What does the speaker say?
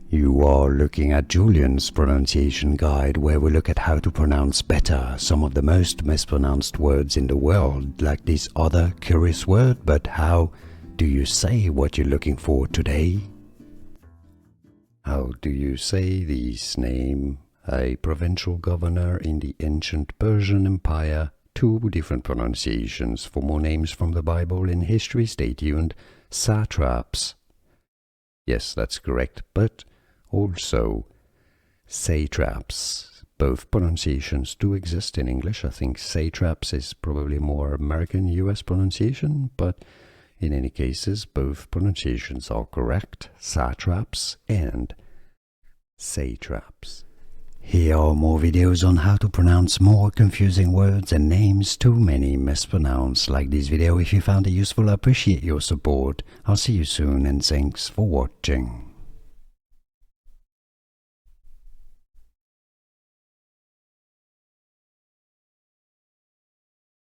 You are looking at Julian's pronunciation guide, where we look at how to pronounce better some of the most mispronounced words in the world, like this other curious word. But how do you say what you're looking for today? How do you say this name? A provincial governor in the ancient Persian Empire. Two different pronunciations. For more names from the Bible in history, stay tuned. Satraps. Yes, that's correct, but also satraps. Both pronunciations do exist in English. I think satraps is probably more American US pronunciation, but in any cases, both pronunciations are correct. Satraps and satraps. Here are more videos on how to pronounce more confusing words and names too many mispronounced. Like this video if you found it useful. I appreciate your support. I'll see you soon and thanks for watching.